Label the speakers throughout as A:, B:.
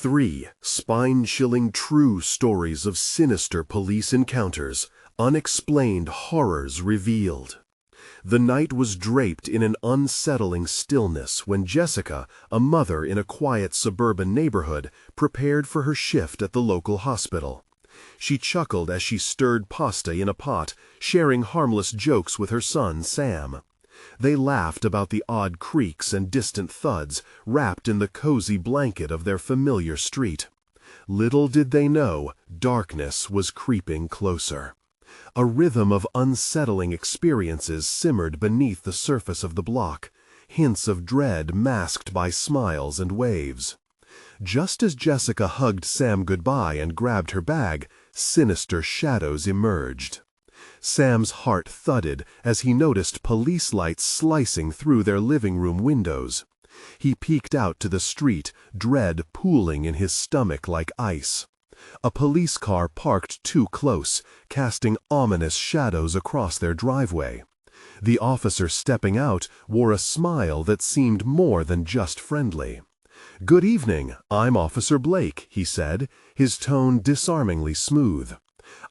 A: 3 spine-chilling true stories of sinister police encounters, unexplained horrors revealed. The night was draped in an unsettling stillness when Jessica, a mother in a quiet suburban neighborhood, prepared for her shift at the local hospital. She chuckled as she stirred pasta in a pot, sharing harmless jokes with her son, Sam. They laughed about the odd creaks and distant thuds, wrapped in the cozy blanket of their familiar street. Little did they know, darkness was creeping closer. A rhythm of unsettling experiences simmered beneath the surface of the block, hints of dread masked by smiles and waves. Just as Jessica hugged Sam goodbye and grabbed her bag, sinister shadows emerged. Sam's heart thudded as he noticed police lights slicing through their living room windows. He peeked out to the street, dread pooling in his stomach like ice. A police car parked too close, casting ominous shadows across their driveway. The officer stepping out wore a smile that seemed more than just friendly. "Good evening, I'm Officer Blake," he said, his tone disarmingly smooth.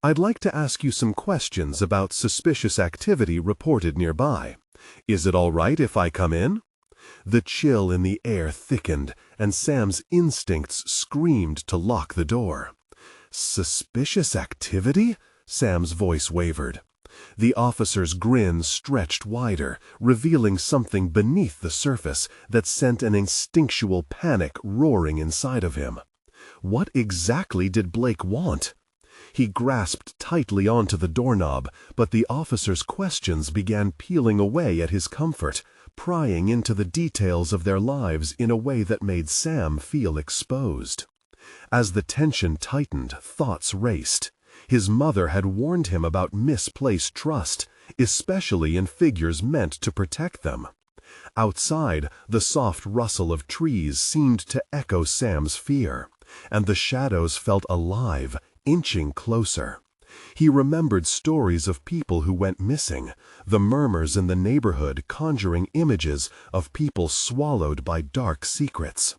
A: "I'd like to ask you some questions about suspicious activity reported nearby. Is it all right if I come in?" The chill in the air thickened, and Sam's instincts screamed to lock the door. "Suspicious activity?" Sam's voice wavered. The officer's grin stretched wider, revealing something beneath the surface that sent an instinctual panic roaring inside of him. What exactly did Blake want? He grasped tightly onto the doorknob, but the officer's questions began peeling away at his comfort, prying into the details of their lives in a way that made Sam feel exposed. As the tension tightened, thoughts raced. His mother had warned him about misplaced trust, especially in figures meant to protect them. Outside, the soft rustle of trees seemed to echo Sam's fear, and the shadows felt alive, inching closer. He remembered stories of people who went missing, the murmurs in the neighborhood conjuring images of people swallowed by dark secrets.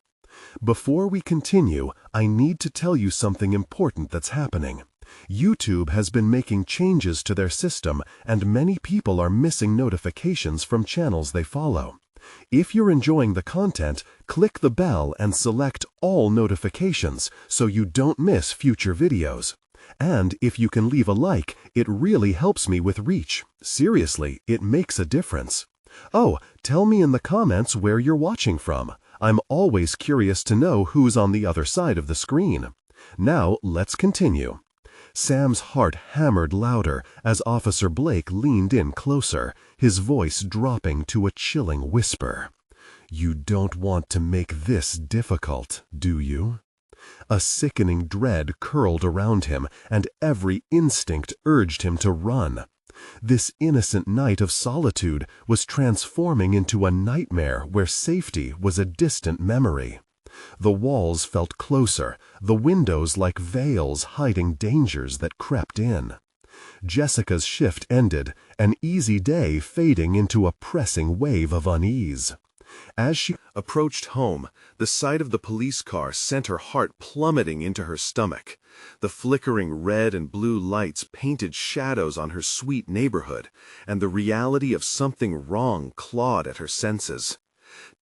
A: Before we continue, I need to tell you something important that's happening. YouTube has been making changes to their system, and many people are missing notifications from channels they follow. If you're enjoying the content, click the bell and select all notifications so you don't miss future videos. And if you can leave a like, it really helps me with reach. Seriously, it makes a difference. Oh, tell me in the comments where you're watching from. I'm always curious to know who's on the other side of the screen. Now, let's continue. Sam's heart hammered louder as Officer Blake leaned in closer, his voice dropping to a chilling whisper. "You don't want to make this difficult, do you?" A sickening dread curled around him, and every instinct urged him to run. This innocent night of solitude was transforming into a nightmare where safety was a distant memory. The walls felt closer, the windows like veils hiding dangers that crept in. Jessica's shift ended, an easy day fading into a pressing wave of unease. As she approached home, the sight of the police car sent her heart plummeting into her stomach. The flickering red and blue lights painted shadows on her sweet neighborhood, and the reality of something wrong clawed at her senses.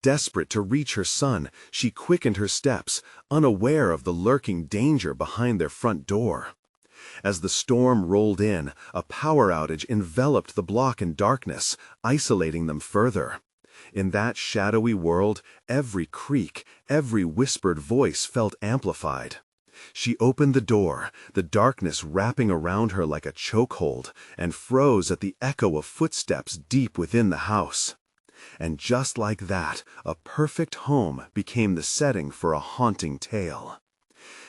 A: Desperate to reach her son, she quickened her steps, unaware of the lurking danger behind their front door. As the storm rolled in, a power outage enveloped the block in darkness, isolating them further. In that shadowy world, every creak, every whispered voice felt amplified. She opened the door, the darkness wrapping around her like a chokehold, and froze at the echo of footsteps deep within the house. And just like that, a perfect home became the setting for a haunting tale.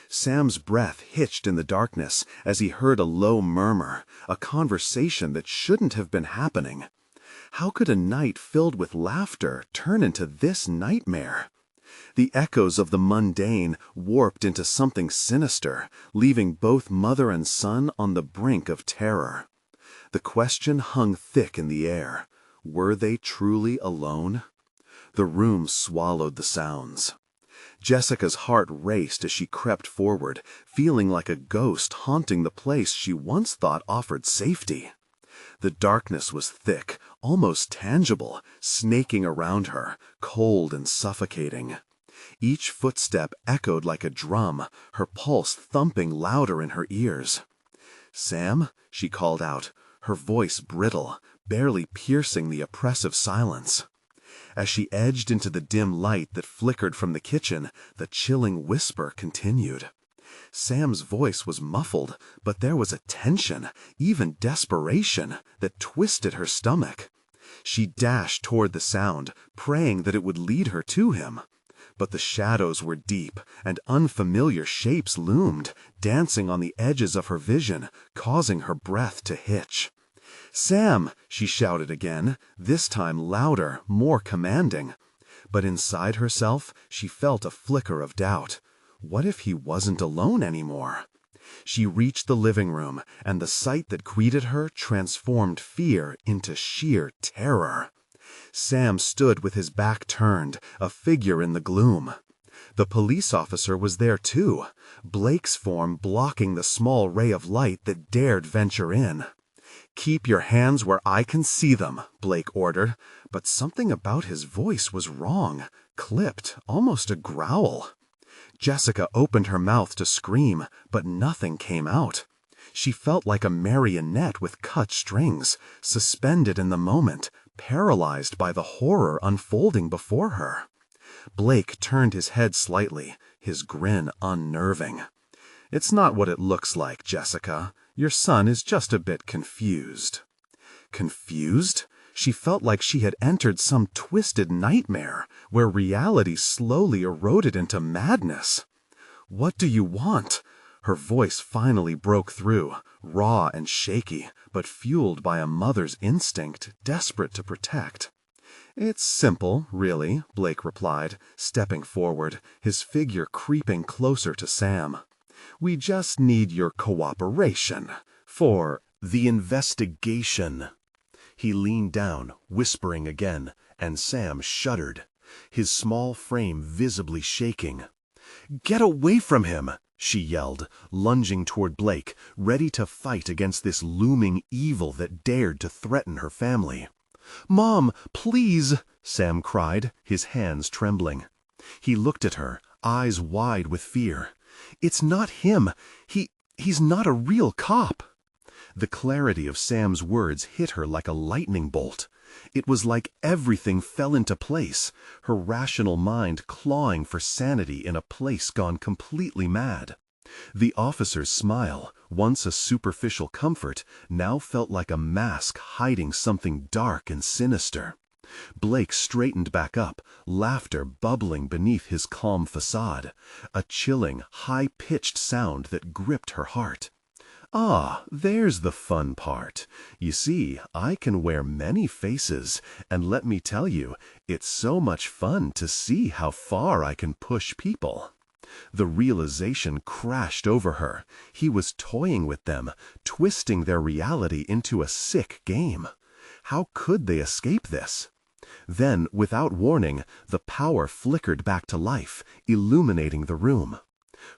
A: Sam's breath hitched in the darkness as he heard a low murmur, a conversation that shouldn't have been happening. How could a night filled with laughter turn into this nightmare? The echoes of the mundane warped into something sinister, leaving both mother and son on the brink of terror. The question hung thick in the air. Were they truly alone? The room swallowed the sounds.
B: Jessica's heart raced as she crept forward, feeling like a ghost haunting the place she once thought offered safety. The darkness was thick, almost tangible, snaking around her, cold and suffocating. Each footstep echoed like a drum, her pulse thumping louder in her ears. "Sam?" she called out, her voice brittle, barely piercing the oppressive silence. As she edged into the dim light that flickered from the kitchen, the chilling whisper continued. Sam's voice was muffled, but there was a tension, even desperation, that twisted her stomach. She dashed toward the sound, praying that it would lead her to him. But the shadows were deep, and unfamiliar shapes loomed, dancing on the edges of her vision, causing her breath to hitch. "Sam!" she shouted again, this time louder, more commanding. But inside herself, she felt a flicker of doubt. What if he wasn't alone anymore? She reached the living room, and the sight that greeted her transformed fear into sheer terror. Sam stood with his back turned, a figure in the gloom. The police officer was there too, Blake's form blocking the small ray of light that dared venture in. "Keep your hands where I can see them," Blake ordered, but something about his voice was wrong, clipped, almost a growl. Jessica opened her mouth to scream, but nothing came out. She felt like a marionette with cut strings, suspended in the moment, paralyzed by the horror unfolding before her. Blake turned his head slightly, his grin unnerving. "It's not what it looks like, Jessica. Your son is just a bit confused." Confused? She felt like she had entered some twisted nightmare, where reality slowly eroded into madness. "What do you want?" Her voice finally broke through, raw and shaky, but fueled by a mother's instinct, desperate to protect. "It's simple, really," Blake replied, stepping forward, his figure creeping closer to Sam. "We just need your cooperation for
A: the investigation." He leaned down, whispering again, and Sam shuddered, his small frame visibly shaking. "Get away from him!" she yelled, lunging toward Blake, ready to fight against this looming evil that dared to threaten her family. "Mom, please!" Sam cried, his hands trembling. He looked at her, eyes wide with fear. "It's not him. He's not a real cop." The clarity of Sam's words hit her like a lightning bolt. It was like everything fell into place, her rational mind clawing for sanity in a place gone completely mad. The officer's smile, once a superficial comfort, now felt like a mask hiding something dark and sinister. Blake straightened back up, laughter bubbling beneath his calm facade, a chilling, high-pitched sound that gripped her heart. "Ah, there's the fun part. You see, I can wear many faces, and let me tell you, it's so much fun to see how far I can push people." The realization crashed over her. He was toying with them, twisting their reality into a sick game. How could they escape this? Then, without warning, the power flickered back to life, illuminating the room.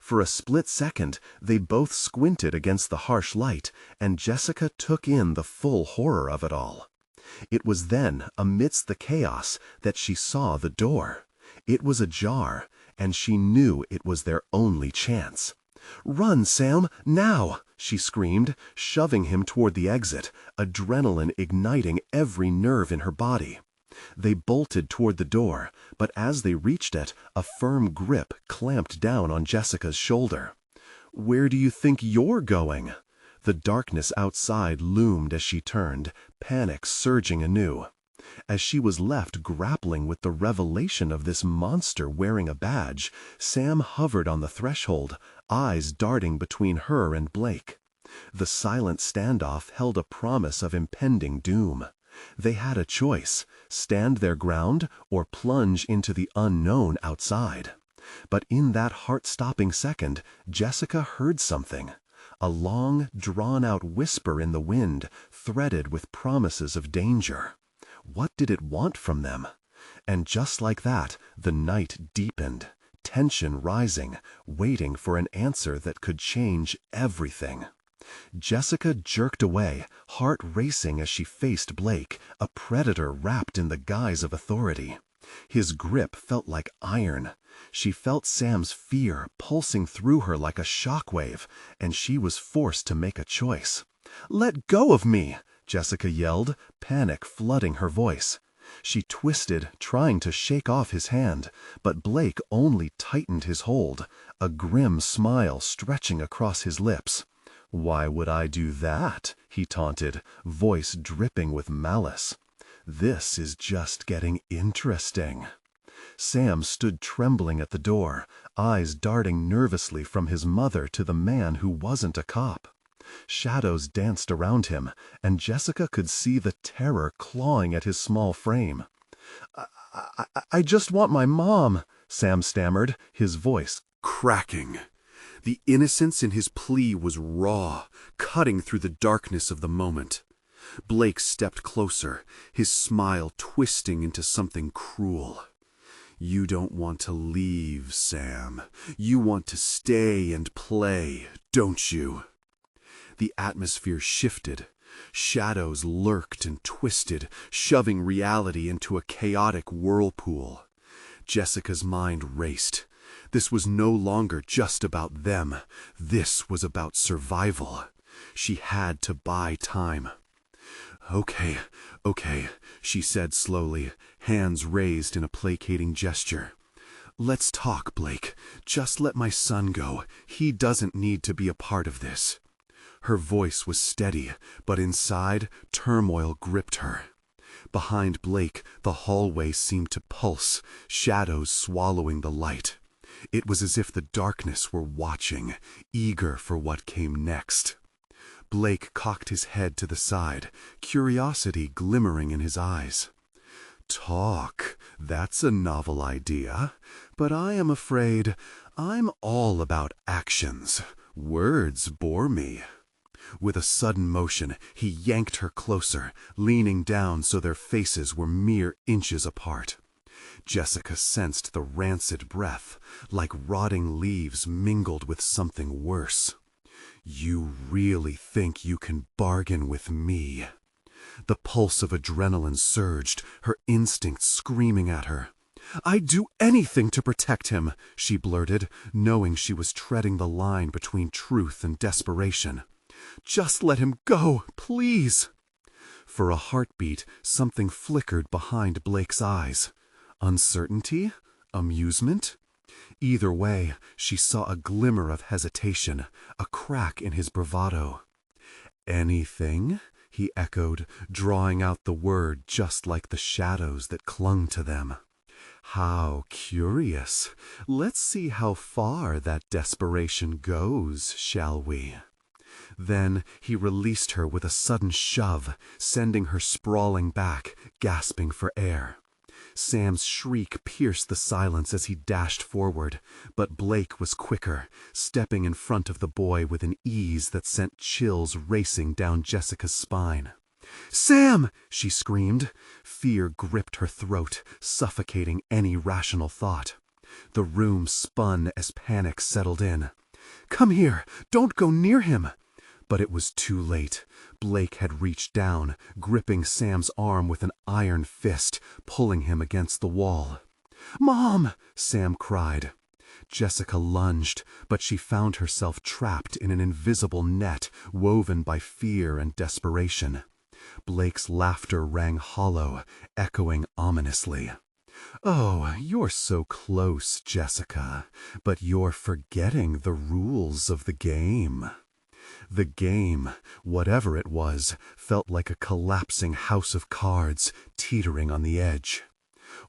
A: For a split second, they both squinted against the harsh light, and Jessica took in the full horror of it all. It was then, amidst the chaos, that she saw the door. It was ajar, and she knew it was their only chance. "Run, Sam, now!" she screamed, shoving him toward the exit, adrenaline igniting every nerve in her body. They bolted toward the door, but as they reached it, a firm grip clamped down on Jessica's shoulder. "Where do you think you're going?" The darkness outside loomed as she turned, panic surging anew. As she was left grappling with the revelation of this monster wearing a badge, Sam hovered on the threshold, eyes darting between her and Blake. The silent standoff held a promise of impending doom. They had a choice, stand their ground or plunge into the unknown outside. But in that heart-stopping second, Jessica heard something. A long, drawn-out whisper in the wind, threaded with promises of danger. What did it want from them? And just like that, the night deepened,
B: tension rising, waiting for an answer that could change everything. Jessica jerked away, heart racing as she faced Blake, a predator wrapped in the guise of authority. His grip felt like iron. She felt Sam's fear pulsing through her like a shockwave, and she was forced to make a choice. "Let go of me!" Jessica yelled, panic flooding her voice. She twisted, trying to shake off his hand, but Blake only tightened his hold, a grim smile stretching across his lips. "Why would I do that?" he taunted, voice dripping with malice. "This is just getting interesting." Sam stood trembling at the door, eyes darting nervously from his mother to the man who wasn't a cop. Shadows danced around him, and Jessica could see the terror clawing at his small frame. I just want my mom," Sam stammered, his voice
A: Cracking. The innocence in his plea was raw, cutting through the darkness of the moment. Blake stepped closer, his smile twisting into something cruel. "You don't want to leave, Sam. You want to stay and play, don't you?" The atmosphere shifted. Shadows lurked and twisted, shoving reality into a chaotic whirlpool. Jessica's mind raced. This was no longer just about them. This was about survival. She had to buy time. Okay, she said slowly, hands raised in a placating gesture. "Let's talk, Blake. Just let my son go. He doesn't need to be a part of this." Her voice was steady, but inside, turmoil gripped her. Behind Blake, the hallway seemed to pulse, shadows swallowing the light. It was as if the darkness were watching, eager for what came next. Blake cocked his head to the side, curiosity glimmering in his eyes. "Talk, that's a novel idea, but I am afraid I'm all about actions. Words bore me." With a sudden motion, he yanked her closer, leaning down so their faces were mere inches apart. Jessica sensed the rancid breath, like rotting leaves mingled with something worse. "You really think you can bargain with me?" The pulse of adrenaline surged, her instincts screaming at her. "I'd do anything to protect him," she blurted, knowing she was treading the line between truth and desperation. "Just let him go, please." For a heartbeat, something flickered behind Blake's eyes. Uncertainty? Amusement? Either way, she saw a glimmer of hesitation, a crack in his bravado. "Anything?" he echoed, drawing out the word just like the shadows that clung to them. "How curious. Let's see how far that desperation goes, shall we?" Then he released her with a sudden shove, sending her sprawling back, gasping for air. Sam's shriek pierced the silence as he dashed forward, but Blake was quicker, stepping in front of the boy with an ease that sent chills racing down Jessica's spine. "Sam!" she screamed. Fear gripped her throat, suffocating any rational thought. The room spun as panic settled in. "Come here! Don't go near him!" But it was too late. Blake had reached down, gripping Sam's arm with an iron fist, pulling him against the wall. "Mom!" Sam cried. Jessica lunged, but she found herself trapped in an invisible net woven by fear and desperation. Blake's laughter rang hollow, echoing ominously. "Oh, you're so close, Jessica, but you're forgetting the rules of the game." The game, whatever it was, felt like a collapsing house of cards, teetering on the edge.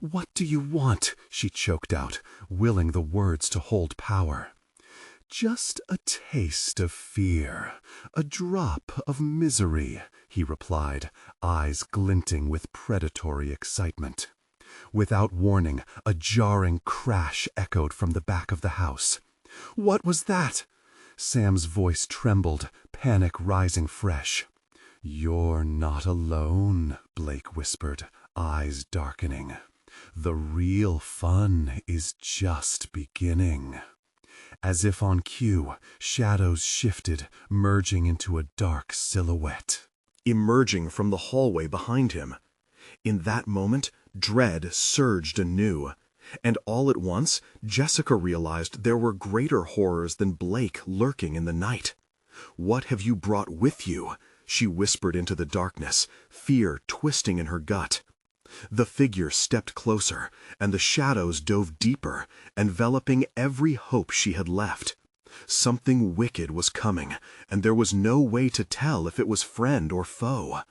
A: "What do you want?" she choked out, willing the words to hold power. "Just a taste of fear, a drop of misery," he replied, eyes glinting with predatory excitement. Without warning, a jarring crash echoed from the back of the house. "What was that?" Sam's voice trembled, panic rising fresh. "You're not alone," Blake whispered, eyes darkening.
B: The real fun is just beginning. As if on cue, shadows shifted, merging into a dark silhouette.
A: Emerging from the hallway behind him. In that moment, dread surged anew, and all at once, Jessica realized there were greater horrors than Blake lurking in the night. "What have you brought with you?" she whispered into the darkness, fear twisting in her gut. The figure stepped closer, and the shadows dove deeper, enveloping every hope she had left. Something wicked was coming, and there was no way to tell if it was friend or foe.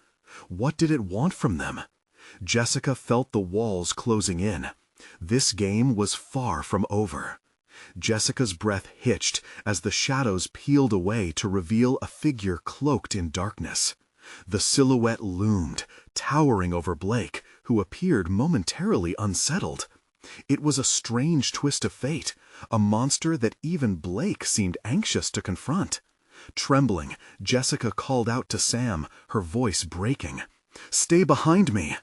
A: What did it want from them? Jessica felt the walls closing in. This game was far from over. Jessica's breath hitched as the shadows peeled away to reveal a figure cloaked in darkness. The silhouette loomed, towering over Blake, who appeared momentarily unsettled. It was a strange twist of fate, a monster that even Blake seemed anxious to confront. Trembling, Jessica called out to Sam, her voice breaking, "Stay behind me!"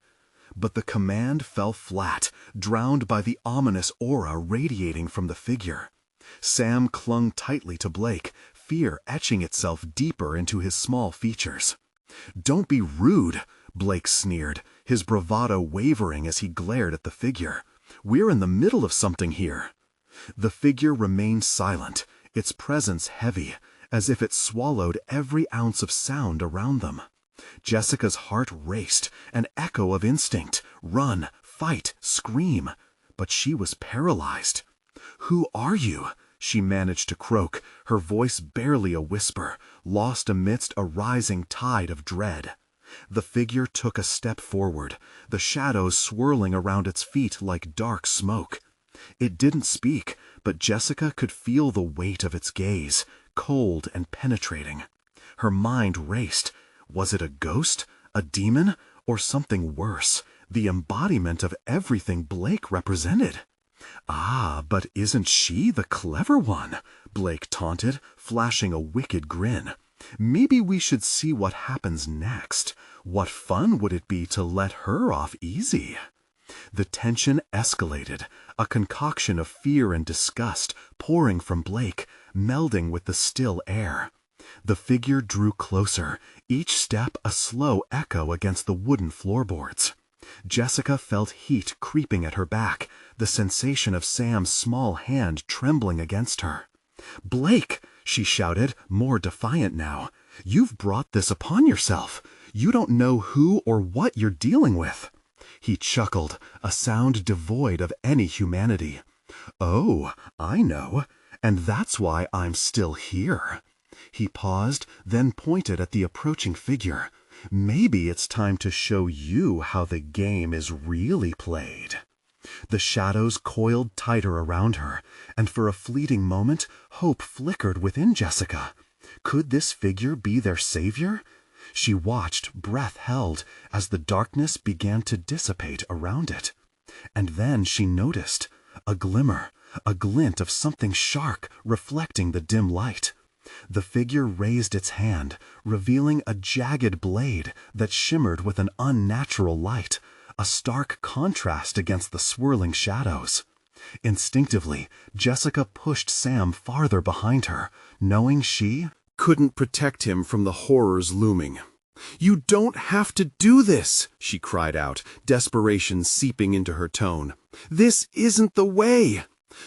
A: But the command fell flat, drowned by the ominous aura radiating from the figure. Sam clung tightly to Blake, fear etching itself deeper into his small features. "Don't be rude," Blake sneered, his bravado wavering as he glared at the figure. "We're in the middle of something here." The figure remained silent, its presence heavy, as if it swallowed every ounce of sound around them. Jessica's heart raced, an echo of instinct, run, fight, scream, but she was paralyzed. "Who are you?" she managed to croak, her voice barely a whisper, lost amidst a rising tide of dread. The figure took a step forward, the shadows swirling around its feet like dark smoke. It didn't speak, but Jessica could feel the weight of its gaze, cold and penetrating. Her mind raced. Was it a ghost, a demon, or something worse, the embodiment of everything Blake represented? "Ah, but isn't she the clever one?" Blake taunted, flashing a wicked grin. "Maybe we should see what happens next. What fun would it be to let her off easy?" The tension escalated, a concoction of fear and disgust pouring from Blake, melding with the still air. The figure drew closer, each step a slow echo against the wooden floorboards. Jessica felt heat creeping at her back, the sensation of Sam's small hand trembling against her. "Blake!" she shouted, more defiant now. "You've brought this upon yourself. You don't know who or what you're dealing with." He chuckled, a sound devoid of any humanity. "Oh, I know, and that's why I'm still here." He paused, then pointed at the approaching figure. "Maybe it's time to show you how the game is really played." The shadows coiled tighter around her, and for a fleeting moment, hope flickered within Jessica. Could this figure be their savior? She watched, breath held, as the darkness began to dissipate around it. And then she noticed a glimmer, a glint of something sharp reflecting the dim light. The figure raised its hand, revealing a jagged blade that shimmered with an unnatural light, a stark contrast against the swirling shadows. Instinctively, Jessica pushed Sam farther behind her, knowing she couldn't protect him from the horrors looming. "You don't have to do this!" she cried out, desperation seeping into her tone. "This isn't the way!"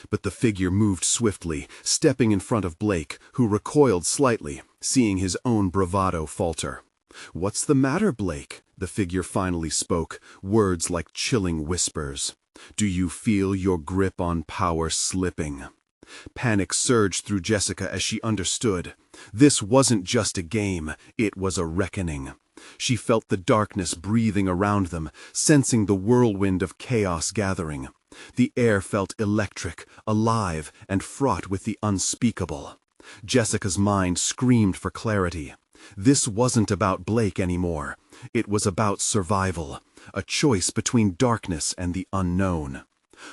A: But the figure moved swiftly, stepping in front of Blake, who recoiled slightly, seeing his own bravado falter. "What's the matter, Blake?" the figure finally spoke, words like chilling whispers. "Do you feel your grip on power slipping?" Panic surged through Jessica as she understood. This wasn't just a game, it was a reckoning. She felt the darkness breathing around them, sensing the whirlwind of chaos gathering. The air felt electric, alive, and fraught with the unspeakable. Jessica's mind screamed for clarity. This wasn't about Blake anymore. It was about survival, a choice between darkness and the unknown.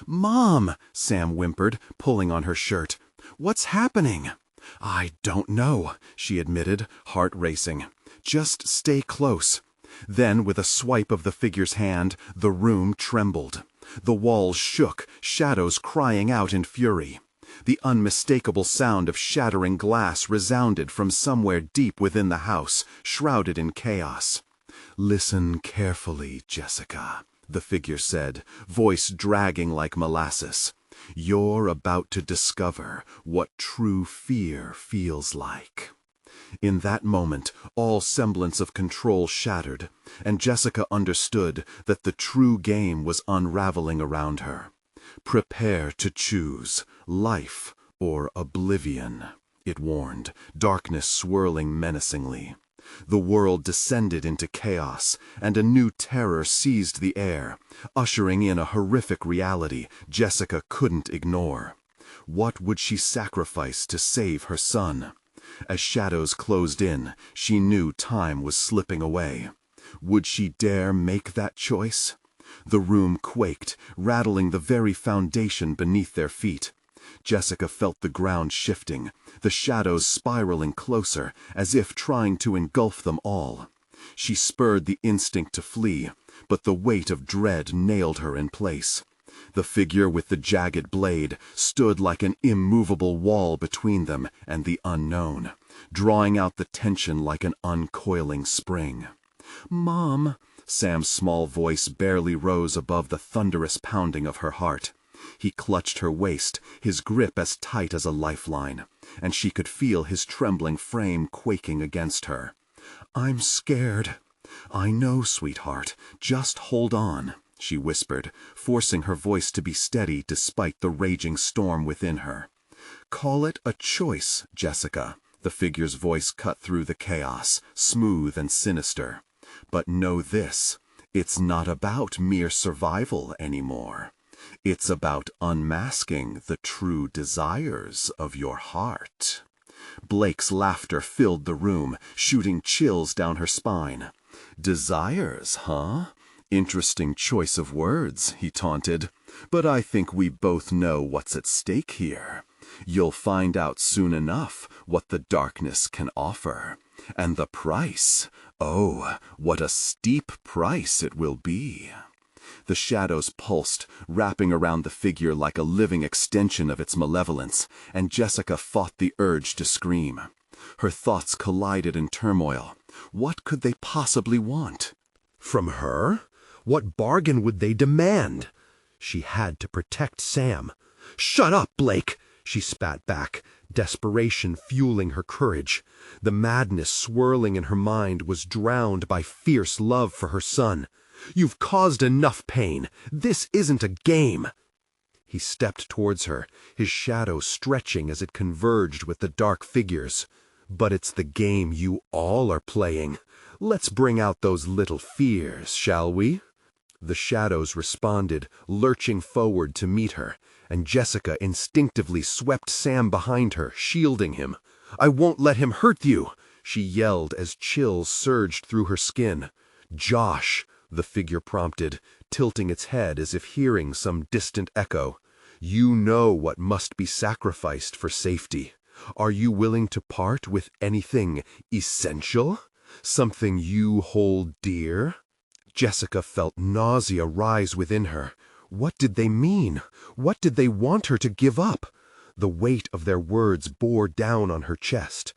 A: "Mom," Sam whimpered, pulling on her shirt. "What's happening?" "I don't know," she admitted, heart racing. "Just stay close." Then, with a swipe of the figure's hand, the room trembled.
B: The walls shook, shadows crying out in fury. The unmistakable sound of shattering glass resounded from somewhere deep within the house, shrouded in chaos. "Listen carefully, Jessica," the figure said, voice dragging like molasses. "You're about to discover what true fear feels like." In that moment, all semblance of control shattered, and Jessica understood that the true game was unraveling around her. "Prepare to choose life or oblivion," it warned, darkness swirling menacingly. The world descended into chaos, and a new terror seized the air, ushering in a horrific reality Jessica couldn't ignore. What would she sacrifice to save her son? As shadows closed in, she knew time was slipping away. Would she dare make that choice? The room quaked, rattling the very foundation beneath their feet. Jessica felt the ground shifting, the shadows spiraling closer, as if trying to engulf them all. She spurred the instinct to flee, but the weight of dread nailed her in place. The figure with the jagged blade stood like an immovable wall between them and the unknown, drawing out the tension like an uncoiling spring. "Mom," Sam's small voice barely rose above the thunderous pounding of her heart. He clutched her waist, his grip as tight as a lifeline, and she could feel his trembling frame quaking against her. "I'm scared." "I know, sweetheart. Just hold on," she whispered, forcing her voice to be steady despite the raging storm within her. "Call it a choice, Jessica." The figure's voice cut through the chaos, smooth and sinister. "But know this, it's not about mere survival anymore. It's about unmasking the true desires of your heart." Blake's laughter filled the room, shooting chills down her spine. "Desires, huh? Interesting choice of words," he taunted. "But I think we both know what's at stake here. You'll find out soon enough what the darkness can offer. And the price, oh, what a steep price it will be." The shadows pulsed, wrapping around the figure like a living extension of its malevolence, and Jessica fought the urge to scream. Her thoughts collided in turmoil. What could they possibly want?
A: From her? What bargain would they demand? She had to protect Sam. "Shut up, Blake!" she spat back, desperation fueling her courage. The madness swirling in her mind was drowned by fierce love for her son. "You've caused enough pain. This isn't a game." He stepped towards her, his shadow stretching as it converged with the dark figures. "But it's the game you all are playing. Let's bring out those little fears, shall we?" The shadows responded, lurching forward to meet her, and Jessica instinctively swept Sam behind her, shielding him. "I won't let him hurt you," she yelled as chills surged through her skin. "Josh," the figure prompted, tilting its head as if hearing some distant echo. "You know what must be sacrificed for safety. Are you willing to part with anything essential? Something you hold dear?" Jessica felt nausea rise within her. What did they mean? What did they want her to give up? The weight of their words bore down on her chest.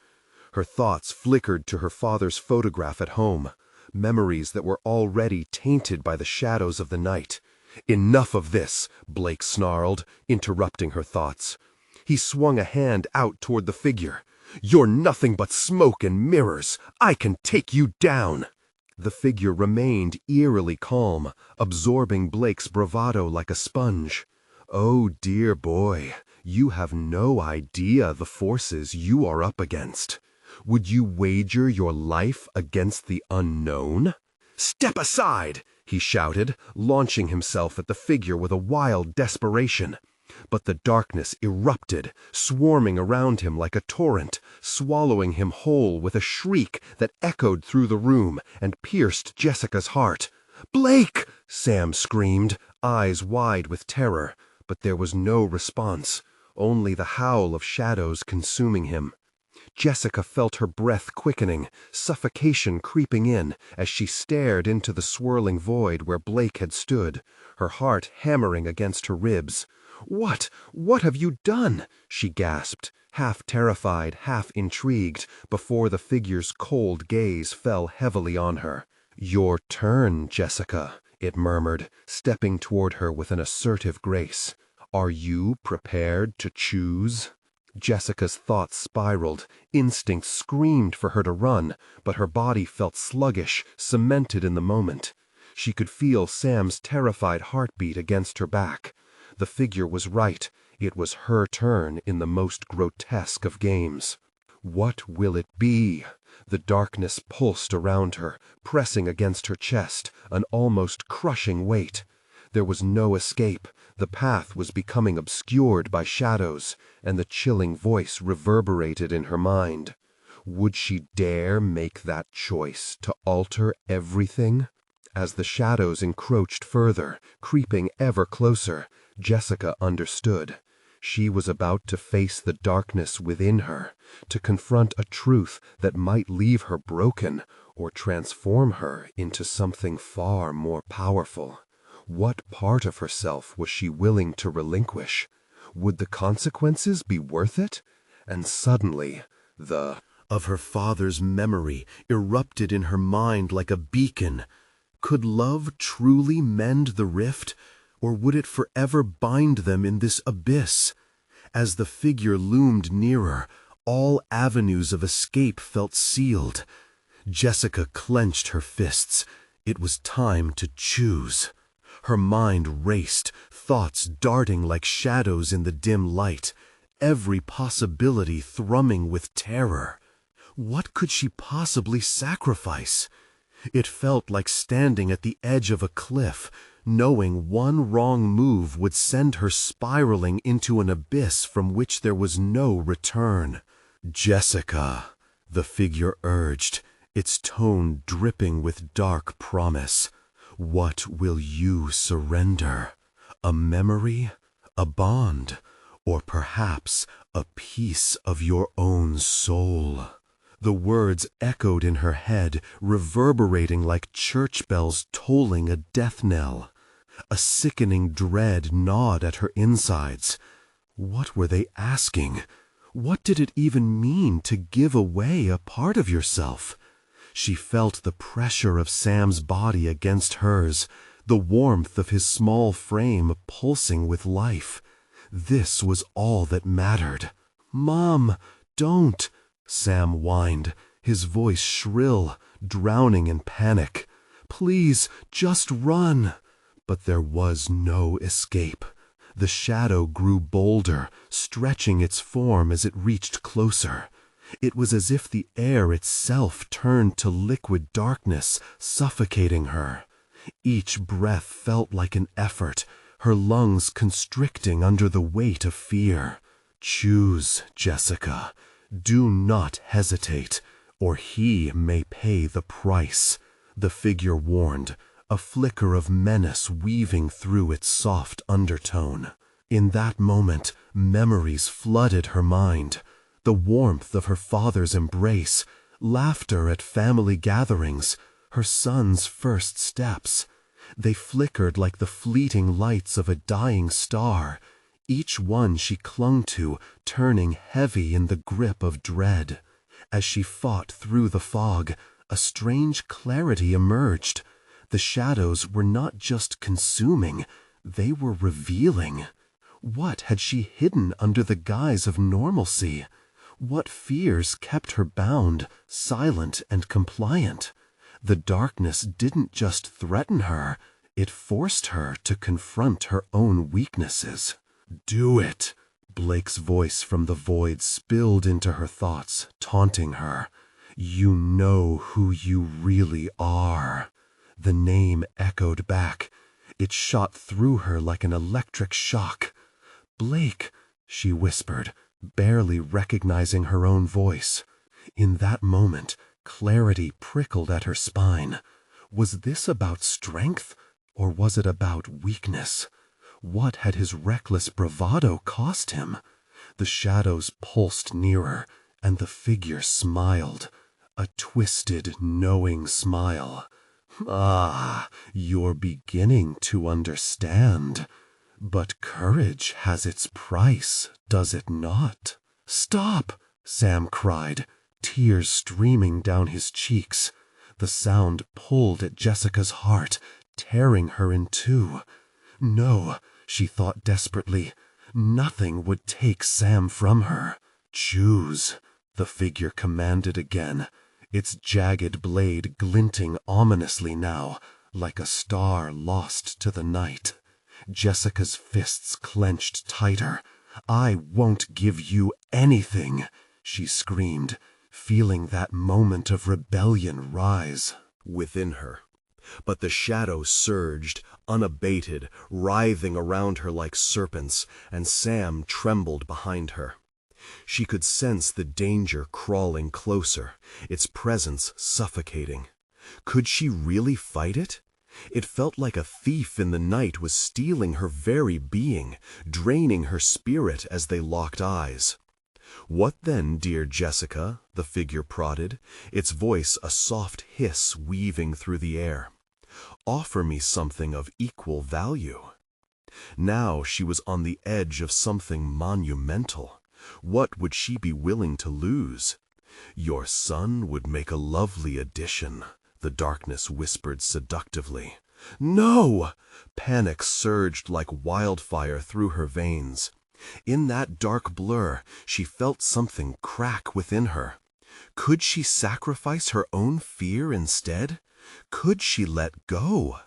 A: Her thoughts flickered to her father's photograph at home, memories that were already tainted by the shadows of the night. "Enough of this," Blake snarled, interrupting her thoughts. He swung a hand out toward the figure. "You're nothing but smoke and mirrors. I can take you down." The figure remained eerily calm, absorbing Blake's bravado like a sponge. "Oh, dear boy, you have no idea the forces you are up against. Would you wager your life against the unknown?" "Step aside!" he shouted, launching himself at the figure with a wild desperation. But the darkness erupted, swarming around him like a torrent, swallowing him whole with a shriek that echoed through the room and pierced Jessica's heart. "Blake!" Sam screamed, eyes wide with terror, but there was no response, only the howl of shadows consuming him.
B: Jessica felt her breath quickening, suffocation creeping in as she stared into the swirling void where Blake had stood, her heart hammering against her ribs. What have you done?" she gasped, half terrified, half intrigued, before the figure's cold gaze fell heavily on her. "Your turn, Jessica," it murmured, stepping toward her with an assertive grace. "Are you prepared to choose?" Jessica's thoughts spiraled. Instinct screamed for her to run, but her body felt sluggish, cemented in the moment. She could feel Sam's terrified heartbeat against her back. The figure was right. It was her turn in the most grotesque of games. What will it be? The darkness pulsed around her, pressing against her chest, an almost crushing weight. There was no escape. The path was becoming obscured by shadows, and the chilling voice reverberated in her mind. Would she dare make that choice to alter everything? As the shadows encroached further, creeping ever closer, Jessica understood. She was about to face the darkness within her, to confront a truth that might leave her broken or transform her into something far more powerful. What part of herself was she willing to relinquish? Would the consequences be worth it? And suddenly, the of her father's memory erupted in her mind like a beacon. Could love truly mend the rift, or would it forever bind them in this abyss? As the figure loomed nearer, all avenues of escape felt sealed. Jessica clenched her fists. It was time to choose. Her mind raced, thoughts darting like shadows in the dim light, every possibility thrumming with terror. What could she possibly sacrifice? It felt like standing at the edge of a cliff, knowing one wrong move would send her spiraling into an abyss from which there was no return. "Jessica," the figure urged, its tone dripping with dark promise. "What will you surrender? A memory, a bond, or perhaps a piece of your own soul?" The words echoed in her head, reverberating like church bells tolling a death knell. A sickening dread gnawed at her insides. What were they asking? What did it even mean to give away a part of yourself? She felt the pressure of Sam's body against hers, the warmth of his small frame pulsing with life. This was all that mattered. "Mom, don't!" Sam whined, his voice shrill, drowning in panic. "Please, just run!" But there was no escape. The shadow grew bolder, stretching its form as it reached closer. It was as if the air itself turned to liquid darkness, suffocating her. Each breath felt like an effort, her lungs constricting under the weight of fear. "Choose, Jessica. Do not hesitate, or he may pay the price," the figure warned, a flicker of menace weaving through its soft undertone. In that moment, memories flooded her mind. The warmth of her father's embrace, laughter at family gatherings, her son's first steps. They flickered like the fleeting lights of a dying star, each one she clung to turning heavy in the grip of dread. As she fought through the fog, a strange clarity emerged. The shadows were not just consuming, they were revealing. What had she hidden under the guise of normalcy? What fears kept her bound, silent and compliant? The darkness didn't just threaten her, it forced her to confront her own weaknesses. "Do it!" Blake's voice from the void spilled into her thoughts, taunting her. "You know who you really are." The name echoed back. It shot through her like an electric shock. "Blake," she whispered, barely recognizing her own voice. In that moment, clarity prickled at her spine. Was this about strength, or was it about weakness? What had his reckless bravado cost him? The shadows pulsed nearer, and the figure smiled, a twisted, knowing smile. "Ah, you're beginning to understand. But courage has its price, does it not?" "Stop!" Sam cried, tears streaming down his cheeks. The sound pulled at Jessica's heart, tearing her in two. No, she thought desperately. Nothing would take Sam from her. "Choose," the figure commanded again, its jagged blade glinting ominously now, like a star lost to the night. Jessica's fists clenched tighter. "I won't give you anything," she screamed, feeling that moment of rebellion rise
A: within her. But the shadows surged, unabated, writhing around her like serpents, and Sam trembled behind her. She could sense the danger crawling closer, its presence suffocating. Could she really fight it? It felt like a thief in the night was stealing her very being, draining her spirit as they locked eyes. "What then, dear Jessica?" the figure prodded, its voice a soft hiss weaving through the air. "Offer me something of equal value." Now she was on the edge of something monumental. What would she be willing to lose? "Your son would make a lovely addition," the darkness whispered seductively. "No!" Panic surged like wildfire through her veins. In that dark blur, she felt something crack within her. Could she sacrifice her own fear instead? Could she let go?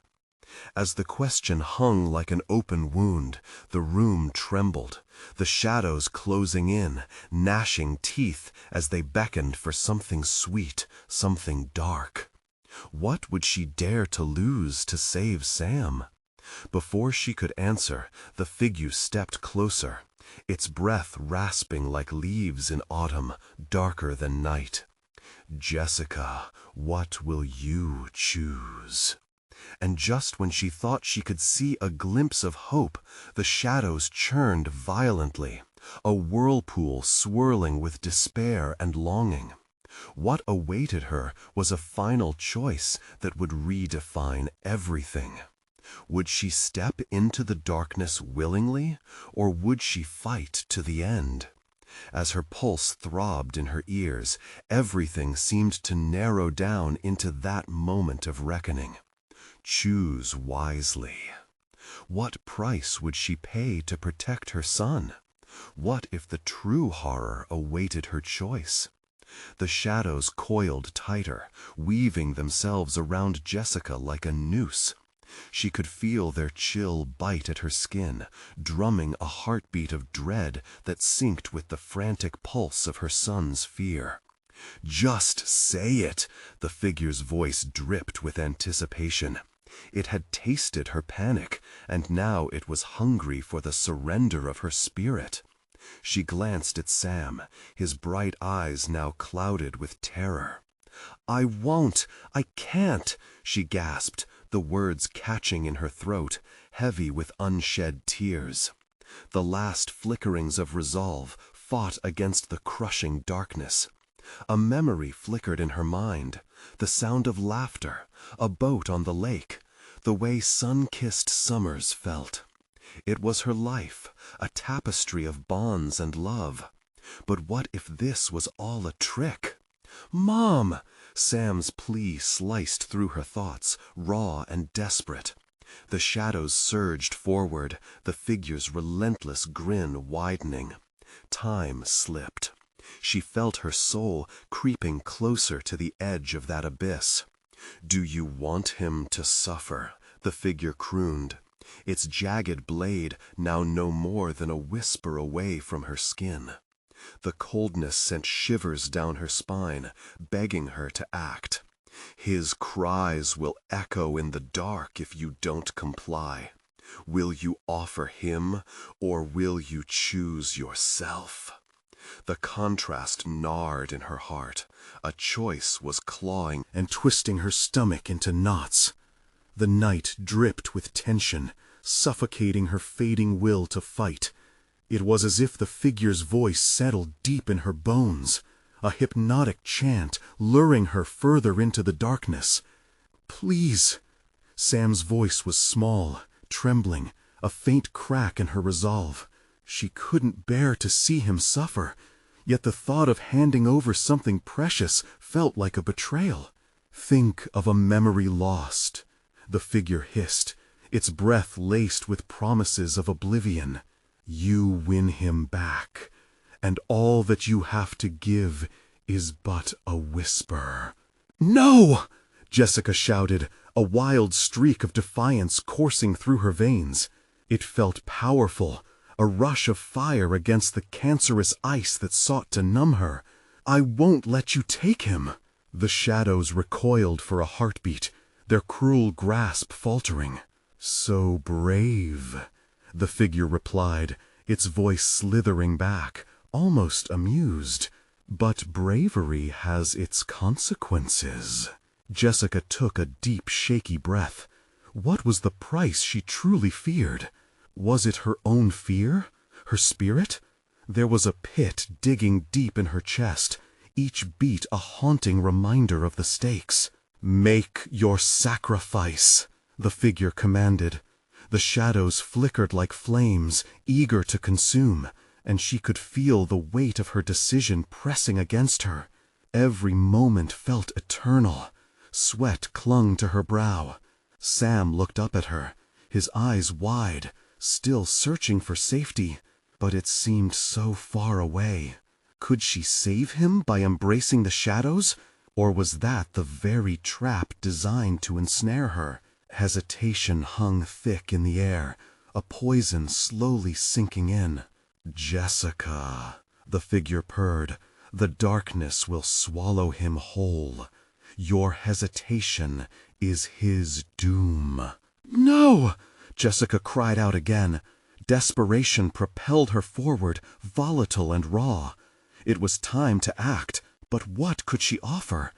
A: As the question hung like an open wound, the room trembled, the shadows closing in, gnashing teeth as they beckoned for something sweet, something dark. What would she dare to lose to save Sam? Before she could answer, the figure stepped closer, its breath rasping like leaves in autumn, darker than night. "Jessica, what will you choose?" And just when she thought she could see a glimpse of hope, the shadows churned violently, a whirlpool swirling with despair and longing. What awaited her was a final choice that would redefine everything. Would she step into the darkness willingly, or would she fight to the end? As her pulse throbbed in her ears, everything seemed to narrow down into that moment of reckoning. Choose wisely. What price would she pay to protect her son? What if the true horror awaited her choice? The shadows coiled tighter, weaving themselves around Jessica like a noose. She could feel their chill bite at her skin, drumming a heartbeat of dread that synced with the frantic pulse of her son's fear. "Just say it!" The figure's voice dripped with anticipation. It had tasted her panic, and now it was hungry for the surrender of her spirit. She glanced at Sam, his bright eyes now clouded with terror. "I won't! I can't!" she gasped, the words catching in her throat, heavy with unshed tears. The last flickerings of resolve fought against the crushing darkness. A memory flickered in her mind, the sound of laughter, a boat on the lake, the way sun-kissed summers felt. It was her life, a tapestry of bonds and love. But what if this was all a trick? "Mom!" Sam's plea sliced through her thoughts, raw and desperate. The shadows surged forward, the figure's relentless grin widening. Time slipped. She felt her soul creeping closer to the edge of that abyss. "Do you want him to suffer?" the figure crooned, its jagged blade now no more than a whisper away from her skin. The coldness sent shivers down her spine, begging her to act. "His cries will echo in the dark if you don't comply. Will you offer him, or will you choose yourself?" The contrast gnawed in her heart. A choice was clawing and twisting her stomach into knots. The night dripped with tension, suffocating her fading will to fight. It was as if the figure's voice settled deep in her bones,
B: a hypnotic chant luring her further into the darkness. "Please." Sam's voice was small, trembling, a faint crack in her resolve. She couldn't bear to see him suffer, yet the thought of handing over something precious felt like a betrayal. "Think of a memory lost," the figure hissed, its breath laced with promises of oblivion. "You win him back, and all that you have to give is but a whisper." "No!" Jessica shouted, a wild streak of defiance coursing through her veins. It felt powerful, a rush of fire against the cancerous ice that sought to numb her. "I won't let you take him." The shadows recoiled for a heartbeat, their cruel grasp faltering. "So brave," the figure replied, its voice slithering back, almost amused. "But bravery has its consequences." Jessica took a deep, shaky breath. What was the price she truly feared? Was it her own fear? Her spirit? There was a pit digging deep in her chest, each beat a haunting reminder of the stakes. "Make your sacrifice," the figure commanded. The shadows flickered like flames, eager to consume, and she could feel the weight of her decision pressing against her. Every moment felt eternal. Sweat clung to her brow. Sam looked up at her, his eyes wide, still searching for safety, but it seemed so far away. Could she save him by embracing the shadows, or was that the very trap designed to ensnare her? Hesitation hung thick in the air, a poison slowly sinking in. "Jessica," the figure purred, "the darkness will swallow him whole. Your hesitation is his doom." "No!" Jessica cried out again. Desperation propelled her forward, volatile and raw. It was time to act, but what could she offer?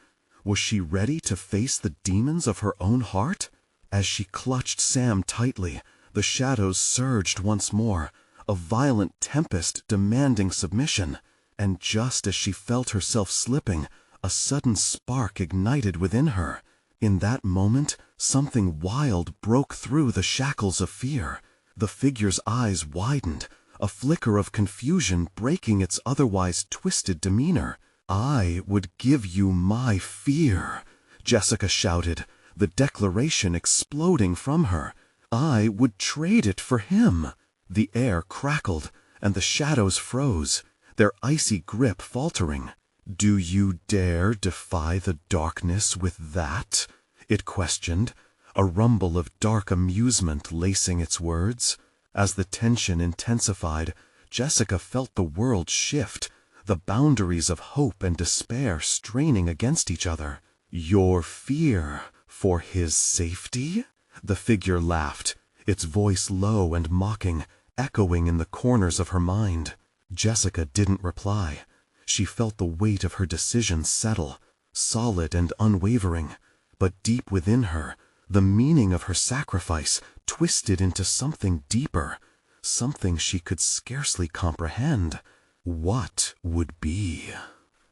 B: Was she ready to face the demons of her own heart? As she clutched Sam tightly, the shadows surged once more, a violent tempest demanding submission. And just as she felt herself slipping, a sudden spark ignited within her. In that moment, something wild broke through the shackles of fear. The figure's eyes widened, a flicker of confusion breaking its otherwise twisted demeanor. "I would give you my fear," Jessica shouted, the declaration exploding from her. "I would trade it for him." The air crackled, and the shadows froze, their icy grip faltering. "Do you dare defy the darkness with that?" it questioned, a rumble of dark amusement lacing its words. As the tension intensified, Jessica felt the world shift, the boundaries of hope and despair straining against each other. "Your fear for his safety?" The figure laughed, its voice low and mocking, echoing in the corners of her mind. Jessica didn't reply. She felt the weight of her decision settle, solid and unwavering, but deep within her, the meaning of her sacrifice twisted into something deeper, something she could scarcely comprehend. What would be?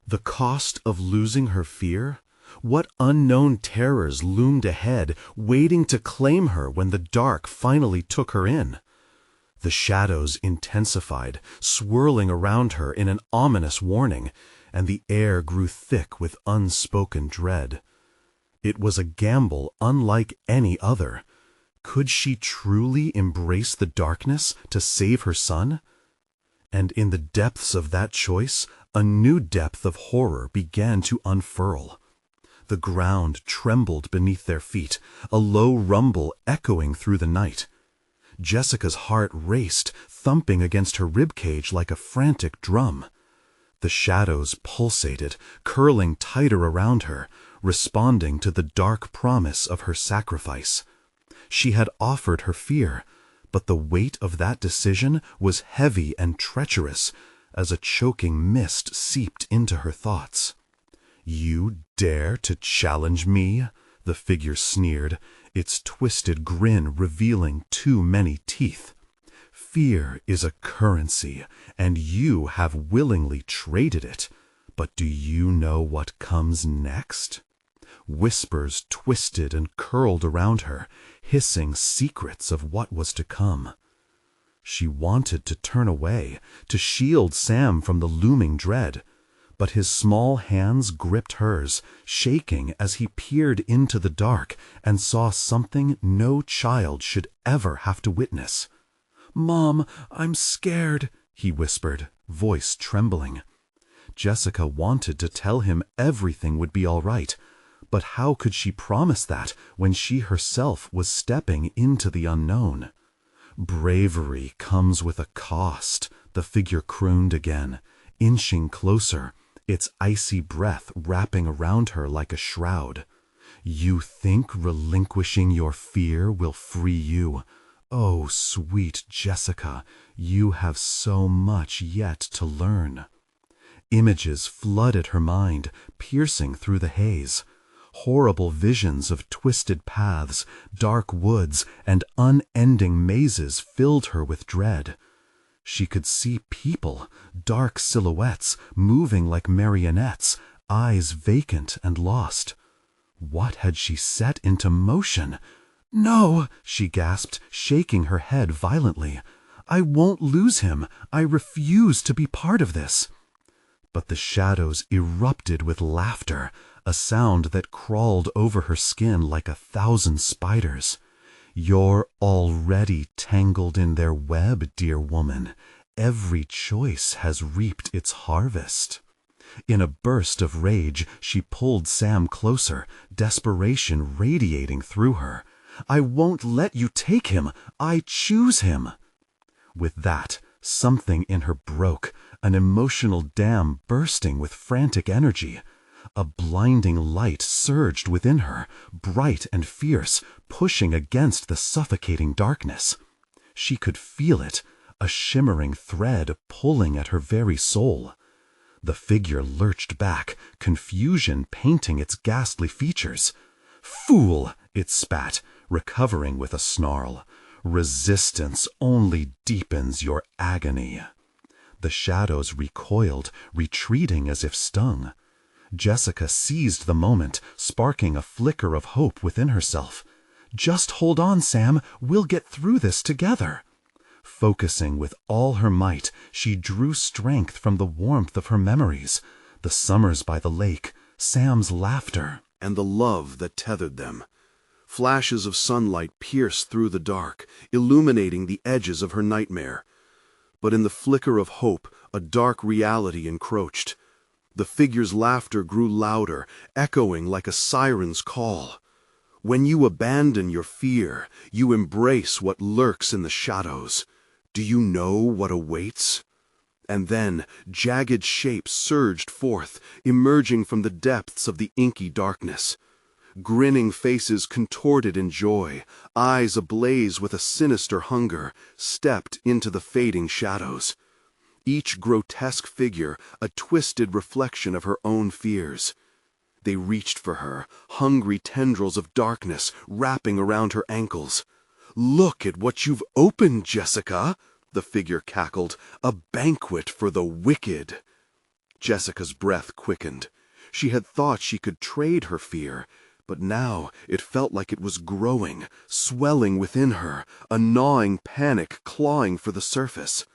B: The cost of losing her fear? What unknown terrors loomed ahead, waiting to claim her when the dark finally took her in? The shadows intensified, swirling around her in an ominous warning, and the air grew thick with unspoken dread. It was a gamble unlike any other. Could she truly embrace the darkness to save her son? And in the depths of that choice, a new depth of horror began to unfurl. The ground trembled beneath their feet, a low rumble echoing through the night. Jessica's heart raced, thumping against her ribcage like a frantic drum. The shadows pulsated, curling tighter around her, responding to the dark promise of her sacrifice. She had offered her fear, but the weight of that decision was heavy and treacherous as a choking mist seeped into her thoughts. "You dare to challenge me?" the figure sneered, its twisted grin revealing too many teeth. "Fear is a currency, and you have willingly traded it. But do you know what comes next? Whispers twisted and curled around her, hissing secrets of what was to come. She wanted to turn away, to shield Sam from the looming dread, but his small hands gripped hers, shaking as he peered into the dark and saw something no child should ever have to witness. "Mom, I'm scared," he whispered, voice trembling. Jessica wanted to tell him everything would be all right, but how could she promise that when she herself was stepping into the unknown? "Bravery comes with a cost," the figure crooned again, inching closer, its icy breath wrapping around her like a shroud. "You think relinquishing your fear will free you? Oh, sweet Jessica, you have so much yet to learn." Images flooded her mind, piercing through the haze. Horrible visions of twisted paths, dark woods, and unending mazes filled her with dread. She could see people, dark silhouettes, moving like marionettes, eyes vacant and lost. What had she set into motion? "No," she gasped, shaking her head violently. "I won't lose him. I refuse to be part of this." But the shadows erupted with laughter, a sound that crawled over her skin like 1,000 spiders. "You're already tangled in their web, dear woman. Every choice has reaped its harvest." In a burst of rage, she pulled Sam closer, desperation radiating through her. "I won't let you take him. I choose him." With that, something in her broke, an emotional dam bursting with frantic energy. A blinding light surged within her, bright and fierce, pushing against the suffocating darkness. She could feel it, a shimmering thread pulling at her very soul. The figure lurched back, confusion painting its ghastly features. "Fool!" it spat, recovering with a snarl. "Resistance only deepens your agony." The shadows recoiled, retreating as if stung. Jessica seized the moment, sparking a flicker of hope within herself. "Just hold on, Sam. We'll get through this together." Focusing with all her might, she drew strength from the warmth of her memories, the summers by the lake, Sam's laughter,
A: and the love that tethered them. Flashes of sunlight pierced through the dark, illuminating the edges of her nightmare. But in the flicker of hope, a dark reality encroached. The figure's laughter grew louder, echoing like a siren's call. When you abandon your fear, you embrace what lurks in the shadows. Do you know what awaits? And then, jagged shapes surged forth, emerging from the depths of the inky darkness. Grinning faces contorted in joy, eyes ablaze with a sinister hunger, stepped into the fading shadows. Each grotesque figure a twisted reflection of her own fears. They reached for her, hungry tendrils of darkness wrapping around her ankles. "Look at what you've opened, Jessica," the figure cackled. "A banquet for the wicked." Jessica's breath quickened. She had thought she could trade her fear, but now it felt like it was growing, swelling within her, a gnawing panic clawing for the surface.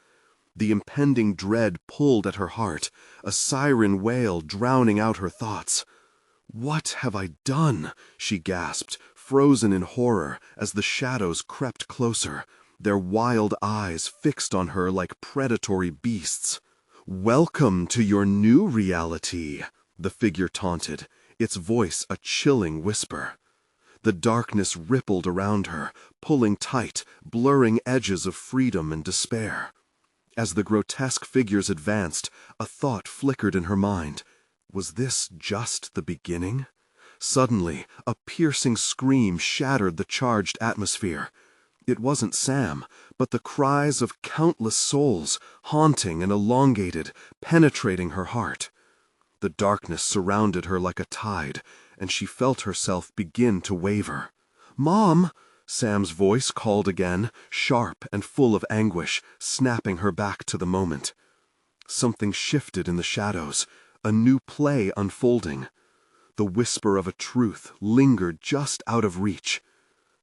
A: The impending dread pulled at her heart, a siren wail drowning out her thoughts. "What have I done?" she gasped, frozen in horror as the shadows crept closer, their wild eyes fixed on her like predatory beasts. "Welcome to your new reality," the figure taunted, its voice a chilling whisper. The darkness rippled around her, pulling tight, blurring edges of freedom and despair. As the grotesque figures advanced, a thought flickered in her mind. Was this just the beginning? Suddenly, a piercing scream shattered the charged atmosphere. It wasn't Sam, but the cries of countless souls, haunting and elongated, penetrating her heart. The darkness surrounded her like a tide, and she felt herself begin to waver. "Mom!" Sam's voice called again, sharp and full of anguish, snapping her back to the moment. Something shifted in the shadows.
B: A new play unfolding. The whisper of a truth lingered just out of reach.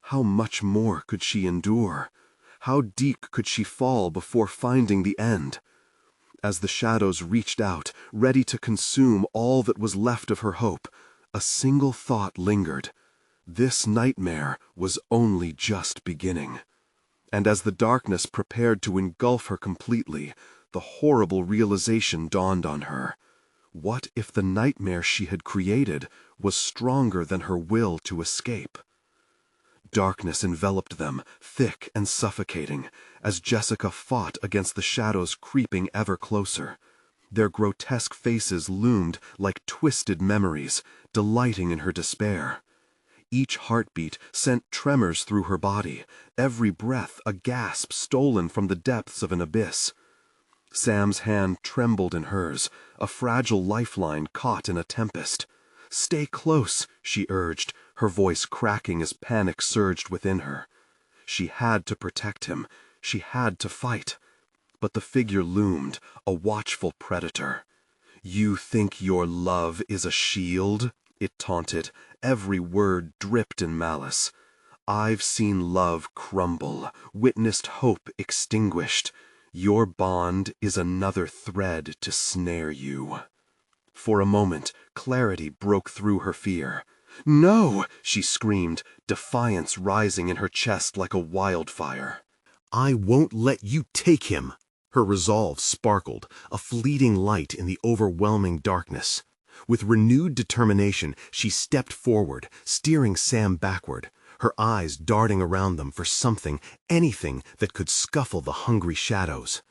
B: How much more could she endure? How deep could she fall before finding the end? As the shadows reached out, ready to consume all that was left of her hope, a single thought lingered. This nightmare was only just beginning. And as the darkness prepared to engulf her completely, the horrible realization dawned on her. What if the nightmare she had created was stronger than her will to escape? Darkness enveloped them, thick and suffocating, as Jessica fought against the shadows creeping ever closer. Their grotesque faces loomed like twisted memories, delighting in her despair. Each heartbeat sent tremors through her body, every breath a gasp stolen from the depths of an abyss. Sam's hand trembled in hers, a fragile lifeline caught in a tempest. "Stay close," she urged, her voice cracking as panic surged within her. She had to protect him. She had to fight. But the figure loomed, a watchful predator. "You think your love is a shield?" it taunted, every word dripped in malice. "I've seen love crumble, witnessed hope extinguished. Your bond is another thread to snare you." For a moment, clarity broke through her fear. "No!" she screamed, defiance rising in her chest like a wildfire.
A: "I won't let you take him." Her resolve sparkled, a fleeting light in the overwhelming darkness. With renewed determination, she stepped forward, steering Sam backward, her eyes darting around them for something, anything that could scuffle the hungry shadows.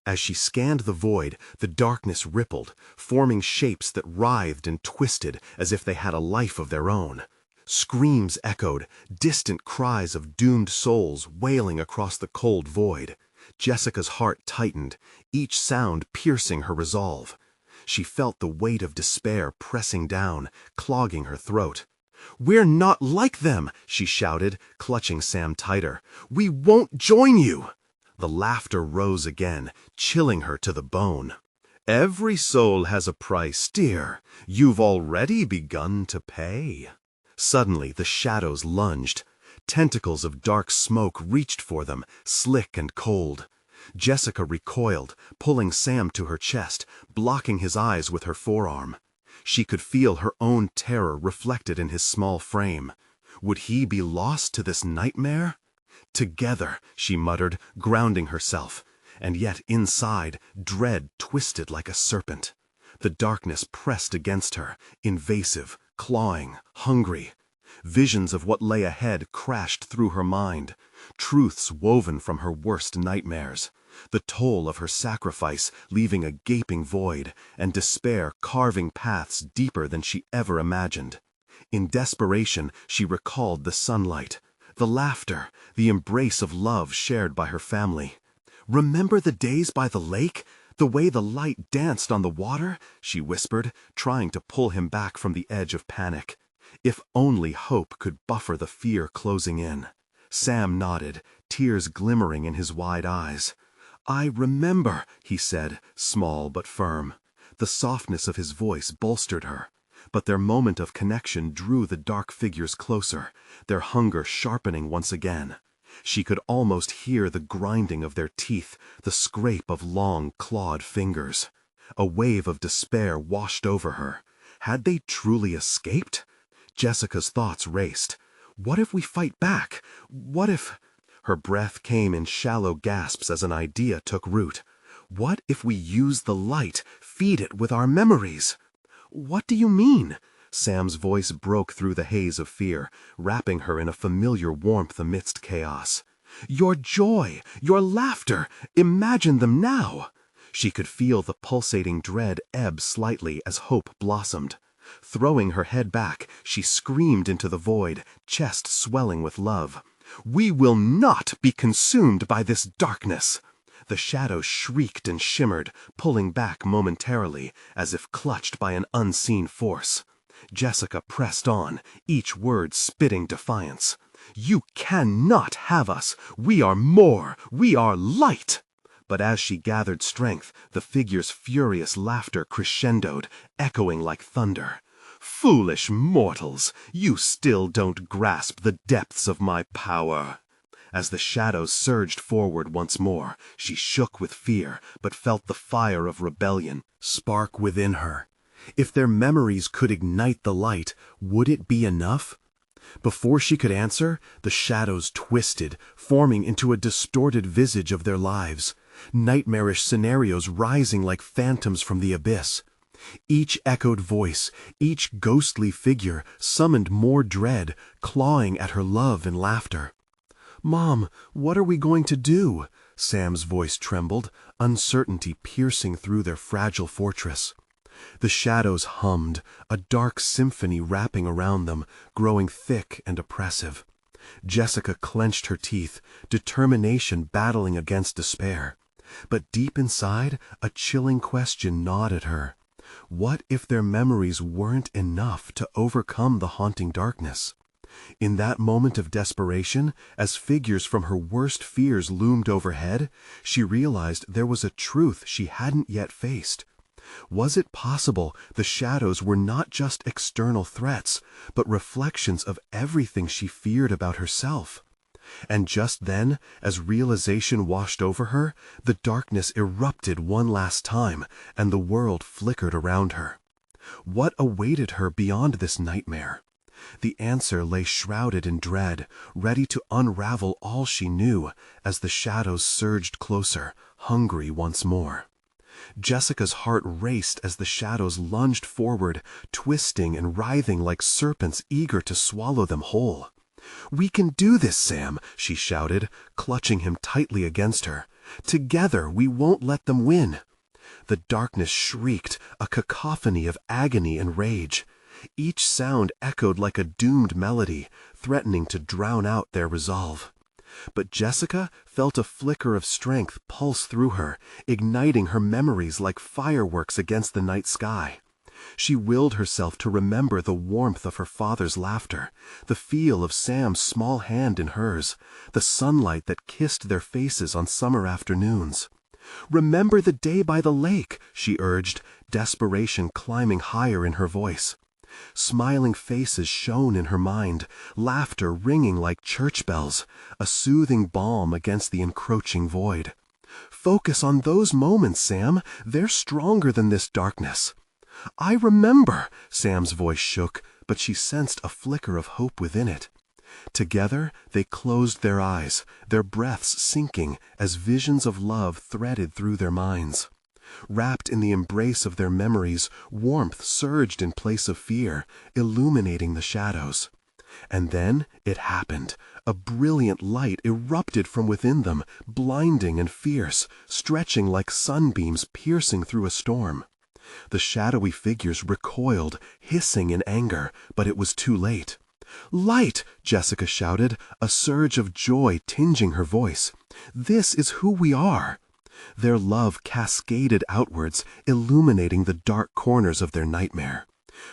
A: As she scanned the void, the darkness rippled, forming shapes that writhed and twisted as if they had a life of their own. Screams echoed, distant cries of doomed souls wailing across the cold void. Jessica's heart tightened, each sound piercing her resolve. She felt the weight of despair pressing down, clogging her throat. "We're not like them!" she shouted, clutching Sam tighter. "We won't join you!" The laughter rose again, chilling her to the bone. "Every soul has a price, dear. You've already begun to pay." Suddenly the shadows lunged. Tentacles of dark smoke reached for them, slick and cold. Jessica recoiled, pulling Sam to her chest, blocking his eyes with her forearm. She could feel her own terror reflected in his small frame. Would he be lost to this nightmare? "Together," she muttered, grounding herself. And yet inside, dread twisted like a serpent. The darkness pressed against her, invasive, clawing, hungry. Visions of what lay ahead crashed through her mind, truths woven from her worst nightmares. The toll of her sacrifice leaving a gaping void, and despair carving paths deeper than she ever imagined. In desperation, she recalled the sunlight, the laughter, the embrace of love shared by her family. "Remember the days by the lake? The way the light danced on the water?" she whispered, trying to pull him back from the edge of panic. If only hope could buffer the fear closing in. Sam nodded, tears glimmering in his wide eyes. "I remember," he said, small but firm. The softness of his voice bolstered her. But their moment of connection drew the dark figures closer, their hunger sharpening once again. She could almost hear the grinding of their teeth, the scrape of long, clawed fingers. A wave of despair washed over her. Had they truly escaped? Jessica's thoughts raced. What if we fight back? What if... Her breath came in shallow gasps as an idea took root. What if we use the light, feed it with our memories? "What do you mean?" Sam's voice broke through the haze of fear, wrapping her in a familiar warmth amidst chaos. "Your joy, your laughter, imagine them now!" She could feel the pulsating dread ebb slightly as hope blossomed. Throwing her head back, she screamed into the void, chest swelling with love. "We will not be consumed by this darkness!" The shadows shrieked and shimmered, pulling back momentarily, as if clutched by an unseen force. Jessica pressed on, each word spitting defiance. "You cannot have us! We are more! We are light!"
B: But as she gathered strength, the figure's furious laughter crescendoed, echoing like thunder. "Foolish mortals, you still don't grasp the depths of my power." As the shadows surged forward once more, she shook with fear, but felt the fire of rebellion spark within her. If their memories could ignite the light, would it be enough? Before she could answer, the shadows twisted, forming into a distorted visage of their lives, nightmarish scenarios rising like phantoms from the abyss. Each echoed voice, each ghostly figure summoned more dread, clawing at her love and laughter. "Mom, what are we going to do?" Sam's voice trembled, uncertainty piercing through their fragile fortress. The shadows hummed, a dark symphony wrapping around them, growing thick and oppressive. Jessica clenched her teeth, determination battling against despair. But deep inside, a chilling question gnawed at her. What if their memories weren't enough to overcome the haunting darkness? In that moment of desperation, as figures from her worst fears loomed overhead, she realized there was a truth she hadn't yet faced. Was it possible the shadows were not just external threats, but reflections of everything she feared about herself? And just then, as realization washed over her, the darkness erupted one last time, and the world flickered around her. What awaited her beyond this nightmare? The answer lay shrouded in dread, ready to unravel all she knew as the shadows surged closer, hungry once more. Jessica's heart raced as the shadows lunged forward, twisting and writhing like serpents eager to swallow them whole. "We can do this, Sam," she shouted, clutching him tightly against her. "Together we won't let them win." The darkness shrieked, a cacophony of agony and rage. Each sound echoed like a doomed melody, threatening to drown out their resolve. But Jessica felt a flicker of strength pulse through her, igniting her memories like fireworks against the night sky. She willed herself to remember the warmth of her father's laughter, the feel of Sam's small hand in hers, the sunlight that kissed their faces on summer afternoons. "Remember the day by the lake," she urged, desperation climbing higher in her voice. Smiling faces shone in her mind, laughter ringing like church bells, a soothing balm against the encroaching void. "Focus on those moments, Sam. They're stronger than this darkness." "I remember," Sam's voice shook, but she sensed a flicker of hope within it. Together, they closed their eyes, their breaths sinking as visions of love threaded through their minds. Wrapped in the embrace of their memories, warmth surged in place of fear, illuminating the shadows. And then it happened. A brilliant light erupted from within them, blinding and fierce, stretching like sunbeams piercing through a storm. The shadowy figures recoiled, hissing in anger, but it was too late. "Light!" Jessica shouted, a surge of joy tinging her voice. "This is who we are." Their love cascaded outwards, illuminating the dark corners of their nightmare.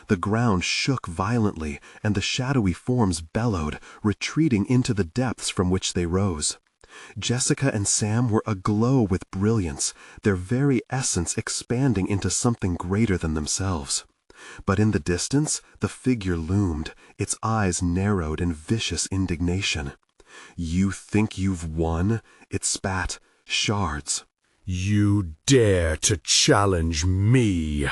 B: The ground shook violently, and the shadowy forms bellowed, retreating into the depths from which they rose. Jessica and Sam were aglow with brilliance, their very essence expanding into something greater than themselves. But in the distance, the figure loomed, its eyes narrowed in vicious indignation. "You think you've won?" it spat, shards.
C: "You dare to challenge me?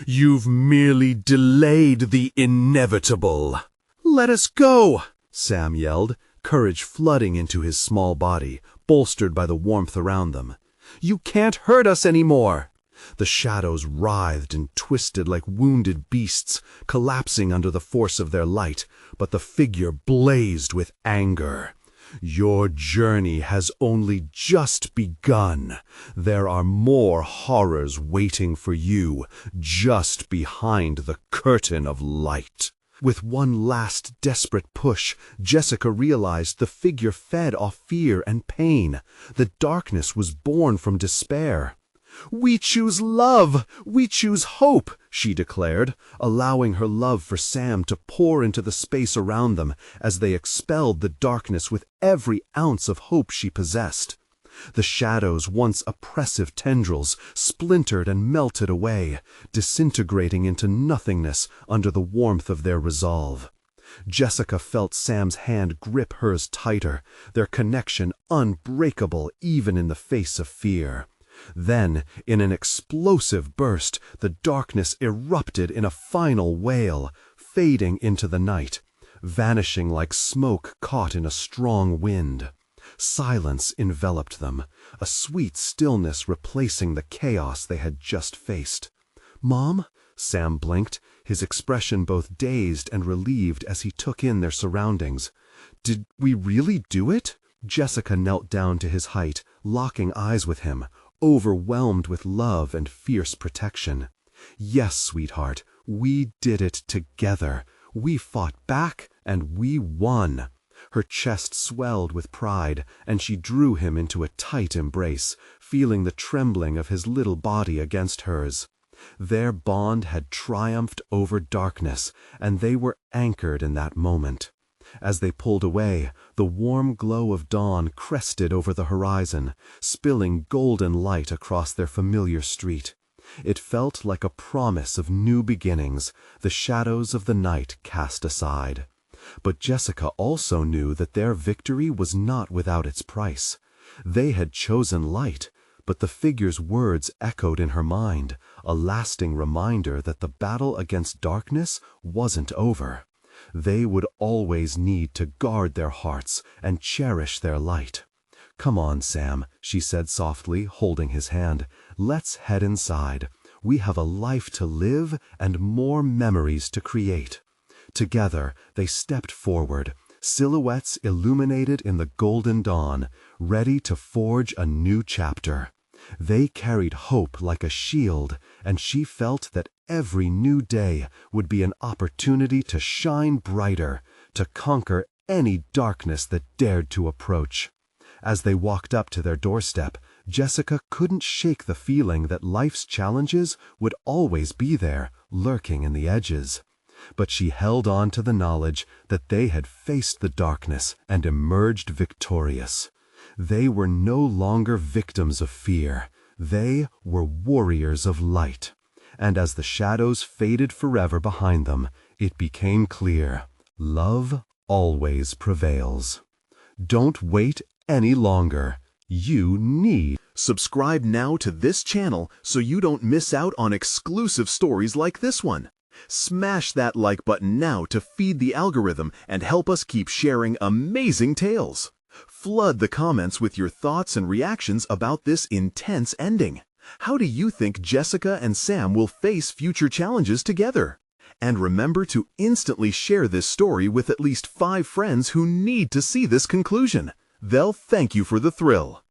C: You've merely delayed the inevitable."
B: "Let us go!" Sam yelled, courage flooding into his small body, bolstered by the warmth around them. "You can't hurt us anymore!" The shadows writhed and twisted like wounded beasts, collapsing under the force of their light, but the figure blazed with anger. "Your journey has only just begun. There are more horrors waiting for you just behind the curtain of light." With one last desperate push, Jessica realized the figure fed off fear and pain. The darkness was born from despair. "We choose love! We choose hope!" she declared, allowing her love for Sam to pour into the space around them as they expelled the darkness with every ounce of hope she possessed. The shadows, once oppressive tendrils, splintered and melted away, disintegrating into nothingness under the warmth of their resolve. Jessica felt Sam's hand grip hers tighter, their connection unbreakable even in the face of fear. Then, in an explosive burst, the darkness erupted in a final wail, fading into the night, vanishing like smoke caught in a strong wind. Silence enveloped them, a sweet stillness replacing the chaos they had just faced. "Mom?" Sam blinked, his expression both dazed and relieved as he took in their surroundings. "Did we really do it?" Jessica knelt down to his height, locking eyes with him, overwhelmed with love and fierce protection. "Yes, sweetheart, we did it together. We fought back, and we won." Her chest swelled with pride, and she drew him into a tight embrace, feeling the trembling of his little body against hers. Their bond had triumphed over darkness, and they were anchored in that moment. As they pulled away, the warm glow of dawn crested over the horizon, spilling golden light across their familiar street. It felt like a promise of new beginnings, the shadows of the night cast aside. But Jessica also knew that their victory was not without its price. They had chosen light, but the figure's words echoed in her mind, a lasting reminder that the battle against darkness wasn't over. They would always need to guard their hearts and cherish their light. "Come on, Sam," she said softly, holding his hand. "Let's head inside. We have a life to live and more memories to create." Together, they stepped forward, silhouettes illuminated in the golden dawn, ready to forge a new chapter. They carried hope like a shield, and she felt that every new day would be an opportunity to shine brighter, to conquer any darkness that dared to approach. As they walked up to their doorstep, Jessica couldn't shake the feeling that life's challenges would always be there, lurking in the edges. But she held on to the knowledge that they had faced the darkness and emerged victorious. They were no longer victims of fear. They were warriors of light. And as the shadows faded forever behind them, it became clear: love always prevails. Don't wait any longer. You need.
A: Subscribe now to this channel so you don't miss out on exclusive stories like this one. Smash that like button now to feed the algorithm and help us keep sharing amazing tales. Flood the comments with your thoughts and reactions about this intense ending. How do you think Jessica and Sam will face future challenges together? And remember to instantly share this story with at least 5 friends who need to see this conclusion. They'll thank you for the thrill.